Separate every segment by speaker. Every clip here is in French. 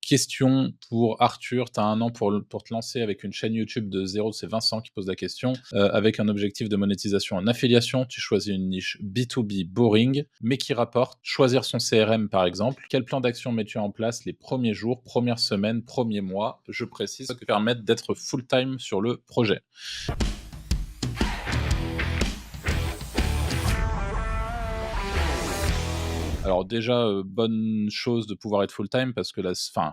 Speaker 1: question pour Arthur. Tu as 1 an pour te lancer avec une chaîne YouTube de zéro. C'est Vincent qui pose la question. Avec un objectif de monétisation en affiliation, tu choisis une niche B2B boring, mais qui rapporte. Choisir son CRM, par exemple. Quel plan d'action mets-tu en place les premiers jours, premières semaines, premiers mois? Je précise que permettre d'être full-time sur le projet. Alors déjà, bonne chose de pouvoir être full-time parce que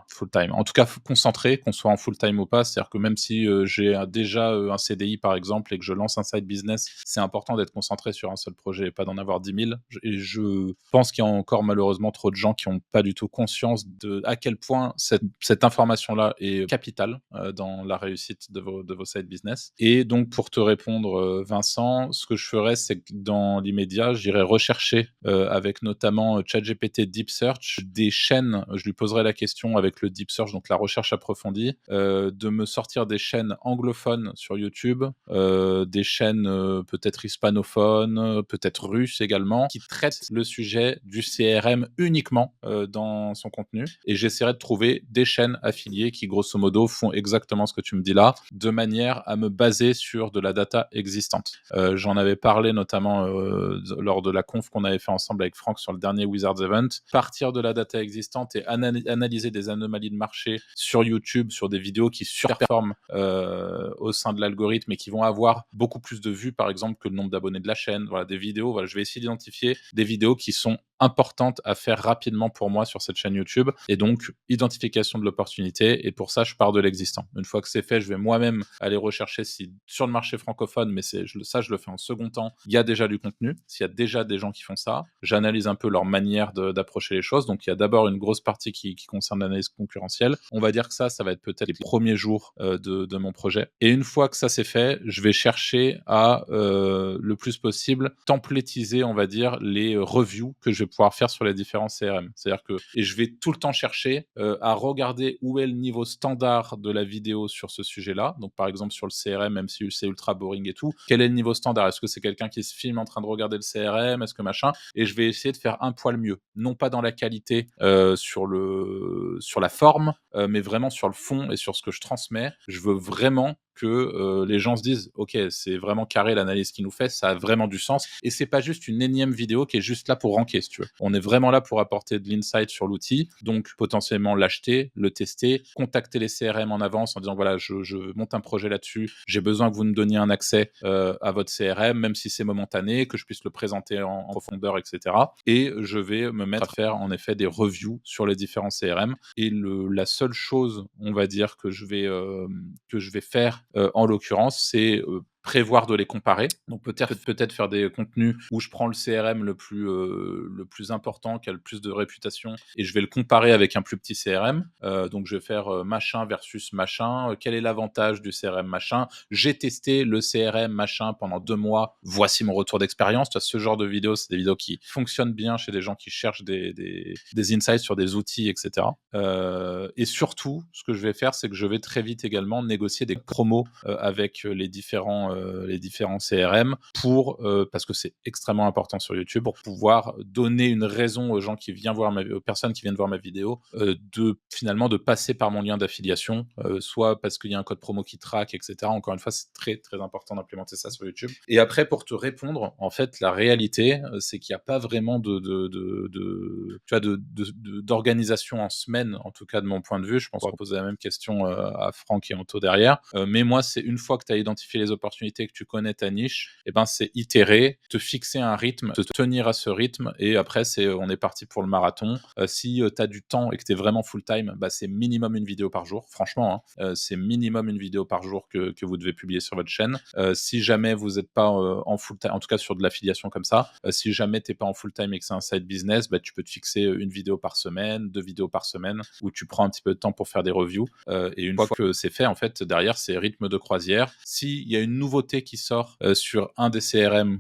Speaker 1: full-time, en tout cas concentré, qu'on soit en full-time ou pas. C'est-à-dire que même si, j'ai déjà, un CDI par exemple et que je lance un side business, c'est important d'être concentré sur un seul projet et pas d'en avoir 10 000. Je pense qu'il y a encore malheureusement trop de gens qui ont pas du tout conscience de à quel point cette information-là est capitale, dans la réussite de vos side business. Et donc pour te répondre, Vincent, ce que je ferais, c'est que dans l'immédiat, j'irais rechercher, avec notamment, ChatGPT Deep Search, des chaînes. Je lui poserai la question avec le Deep Search, donc la recherche approfondie, de me sortir des chaînes anglophones sur YouTube, des chaînes, peut-être hispanophones, peut-être russes également, qui traitent le sujet du CRM uniquement, dans son contenu. Et j'essaierai de trouver des chaînes affiliées qui, grosso modo, font exactement ce que tu me dis là, de manière à me baser sur de la data existante. J'en avais parlé notamment, lors de la conf qu'on avait fait ensemble avec Franck sur le dernier Wizards Event. Partir de la data existante et analyser des anomalies de marché sur YouTube, sur des vidéos qui surperforment, au sein de l'algorithme et qui vont avoir beaucoup plus de vues, par exemple, que le nombre d'abonnés de la chaîne. Voilà, des vidéos, voilà, je vais essayer d'identifier des vidéos qui sont importantes à faire rapidement pour moi sur cette chaîne YouTube. Et donc, identification de l'opportunité. Et pour ça, je pars de l'existant. Une fois que c'est fait, je vais moi-même aller rechercher si sur le marché francophone, mais je le fais en second temps, il y a déjà du contenu. S'il y a déjà des gens qui font ça, j'analyse un peu leur manière d'approcher les choses. Donc, il y a d'abord une grosse partie qui concerne l'analyse concurrentielle. On va dire que ça va être peut-être les premiers jours, de mon projet. Et une fois que ça c'est fait, je vais chercher à, le plus possible, templétiser, on va dire, les reviews que je vais pouvoir faire sur les différents CRM. C'est-à-dire que et je vais tout le temps chercher, à regarder où est le niveau standard de la vidéo sur ce sujet-là. Donc, par exemple, sur le CRM, même si c'est ultra boring et tout, quel est le niveau standard? Est-ce que c'est quelqu'un qui se filme en train de regarder le CRM? Est-ce que machin? Et je vais essayer de faire un poil mieux. Non pas dans la qualité, sur la forme, mais vraiment sur le fond et sur ce que je transmets. Je veux vraiment que les gens se disent ok, c'est vraiment carré l'analyse qu'il nous fait, ça a vraiment du sens et c'est pas juste une énième vidéo qui est juste là pour ranker, si tu veux. On est vraiment là pour apporter de l'insight sur l'outil, donc potentiellement l'acheter, le tester, contacter les CRM en avance en disant voilà, je monte un projet là-dessus, j'ai besoin que vous me donniez un accès à votre CRM, même si c'est momentané, que je puisse le présenter en profondeur, etc. Et je vais me mettre à faire en effet des reviews sur les différents CRM. Et la seule chose, on va dire, que je vais faire en l'occurrence, c'est prévoir de les comparer. Donc peut-être faire des contenus où je prends le CRM le plus important, qui a le plus de réputation, et je vais le comparer avec un plus petit CRM. Donc je vais faire machin versus machin. Quel est l'avantage du CRM machin? J'ai testé le CRM machin pendant 2 mois. Voici mon retour d'expérience. Tu vois, ce genre de vidéos, c'est des vidéos qui fonctionnent bien chez des gens qui cherchent des insights sur des outils, etc. Et surtout, ce que je vais faire, c'est que je vais très vite également négocier des promos avec les différents CRM parce que c'est extrêmement important sur YouTube, pour pouvoir donner une raison aux gens aux personnes qui viennent voir ma vidéo, de passer par mon lien d'affiliation, soit parce qu'il y a un code promo qui traque, etc. Encore une fois, c'est très très important d'implémenter ça sur YouTube. Et après, pour te répondre, en fait, la réalité, c'est qu'il n'y a pas vraiment d'organisation en semaine, en tout cas de mon point de vue. Je pense qu'on va poser la même question à Franck et Anto derrière. Mais moi, c'est une fois que tu as identifié les opportunités, que tu connais ta niche, et ben c'est itérer, te fixer un rythme, te tenir à ce rythme, et après on est parti pour le marathon. Si tu as du temps et que tu es vraiment full time, bah, c'est minimum une vidéo par jour, franchement, hein. C'est minimum une vidéo par jour que vous devez publier sur votre chaîne. Si jamais vous n'êtes pas en full time, en tout cas sur de l'affiliation comme ça, si jamais tu n'es pas en full time et que c'est un side business, bah, tu peux te fixer une vidéo par semaine, 2 vidéos par semaine, où tu prends un petit peu de temps pour faire des reviews. Et une fois que c'est fait, en fait, derrière, c'est rythme de croisière. S'il y a une nouvelle nouveauté qui sort sur un des CRM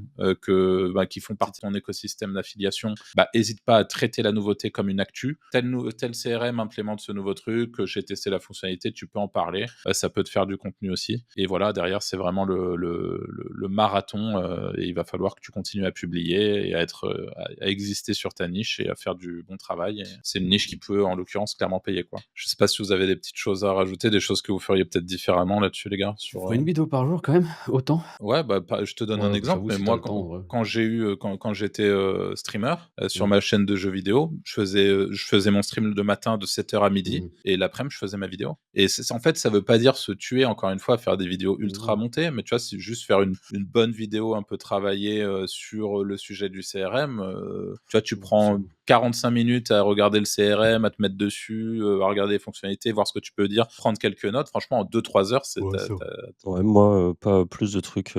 Speaker 1: qui font partie de ton écosystème d'affiliation, hésite pas à traiter la nouveauté comme une actu. Tel CRM implémente ce nouveau truc, j'ai testé la fonctionnalité, tu peux en parler, ça peut te faire du contenu aussi. Et voilà, derrière, c'est vraiment le marathon, et il va falloir que tu continues à publier et à exister sur ta niche et à faire du bon travail. Et c'est une niche qui peut, en l'occurrence, clairement payer, quoi. Je sais pas si vous avez des petites choses à rajouter, des choses que vous feriez peut-être différemment là-dessus, les gars.
Speaker 2: Tu ferais une vidéo par jour quand même, autant?
Speaker 1: Ouais, je te donne un exemple,
Speaker 2: J'avoue,
Speaker 1: mais
Speaker 2: si t'as
Speaker 1: moi,
Speaker 2: le temps, en vrai.
Speaker 1: quand j'étais streamer sur
Speaker 2: Mmh.
Speaker 1: ma chaîne de jeux vidéo, je faisais mon stream le matin de 7h à midi
Speaker 2: Mmh.
Speaker 1: et l'après-midi, je faisais ma vidéo. Et en fait, ça veut pas dire se tuer, encore une fois, à faire des vidéos ultra
Speaker 2: Non.
Speaker 1: montées, mais tu vois, c'est juste faire une bonne vidéo un peu travaillée sur le sujet du CRM. Tu vois, tu prends
Speaker 2: C'est
Speaker 1: 45 minutes à regarder le CRM, à te mettre dessus, à regarder les fonctionnalités, voir ce que tu peux dire, prendre quelques notes. Franchement, en 2-3 heures,
Speaker 2: ouais, ça
Speaker 3: Ouais, moi, pas plus de trucs,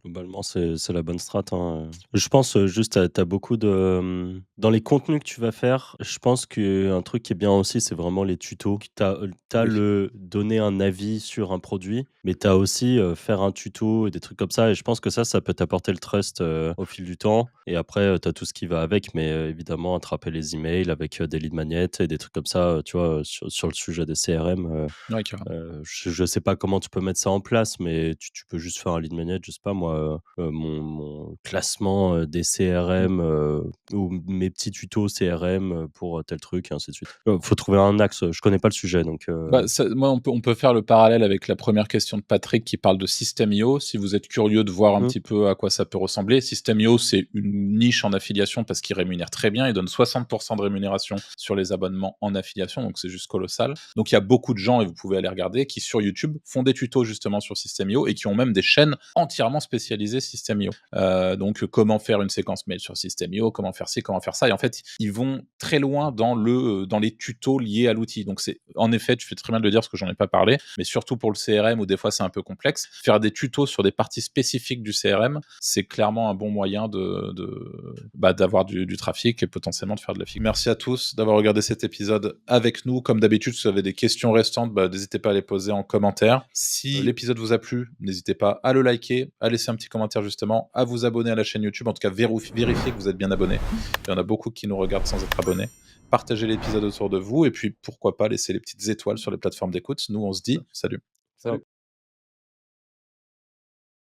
Speaker 3: globalement, c'est la bonne strat, hein. Je pense, juste, tu as beaucoup de, dans les contenus que tu vas faire, je pense qu'un truc qui est bien aussi, c'est vraiment les tutos. Tu as
Speaker 1: Oui.
Speaker 3: le donner un avis sur un produit, mais tu as aussi, faire un tuto et des trucs comme ça et je pense que ça peut t'apporter le trust, au fil du temps et après, tu as tout ce qui va avec, mais évidemment, attraper les emails avec, des lead magnets et des trucs comme ça, tu vois, sur le sujet des CRM,
Speaker 1: Ouais, carrément.
Speaker 3: je sais pas comment tu peux mettre ça en place, mais tu peux juste faire un lead magnet, je sais pas moi, mon classement, des CRM, ou mes petits tutos CRM, pour, tel truc et ainsi de suite. Faut trouver un axe, je connais pas le sujet donc
Speaker 1: Moi, on peut faire le parallèle avec la première question de Patrick qui parle de System.io. Si vous êtes curieux de voir un
Speaker 3: Mmh.
Speaker 1: petit peu à quoi ça peut ressembler, System.io, c'est une niche en affiliation parce qu'il rémunère très bien. Il donne 60% de rémunération sur les abonnements en affiliation, donc c'est juste colossal. Donc il y a beaucoup de gens, et vous pouvez aller regarder, qui sur YouTube font des tutos justement sur System.io et qui ont même des chaînes entièrement spécialisées System.io. Donc comment faire une séquence mail sur System.io, comment faire ci, comment faire ça. Et en fait, ils vont très loin dans les tutos liés à l'outil. Donc c'est, en effet, tu fais très bien de le dire parce que j'en ai pas parlé, mais surtout pour le CRM où des fois c'est un peu complexe, faire des tutos sur des parties spécifiques du CRM, c'est clairement un bon moyen d'avoir du trafic et potentiellement de faire de la figue. Merci à tous d'avoir regardé cet épisode avec nous. Comme d'habitude, si vous avez des questions restantes, n'hésitez pas à les poser en commentaire. Si l'épisode vous a plu, n'hésitez pas à le liker, à laisser un petit commentaire justement, à vous abonner à la chaîne YouTube, en tout cas vérifier que vous êtes bien abonné. Il y en a beaucoup qui nous regardent sans être abonnés. Partagez l'épisode autour de vous et puis pourquoi pas laisser les petites étoiles sur les plateformes d'écoute. Nous, on se dit salut.
Speaker 2: Salut.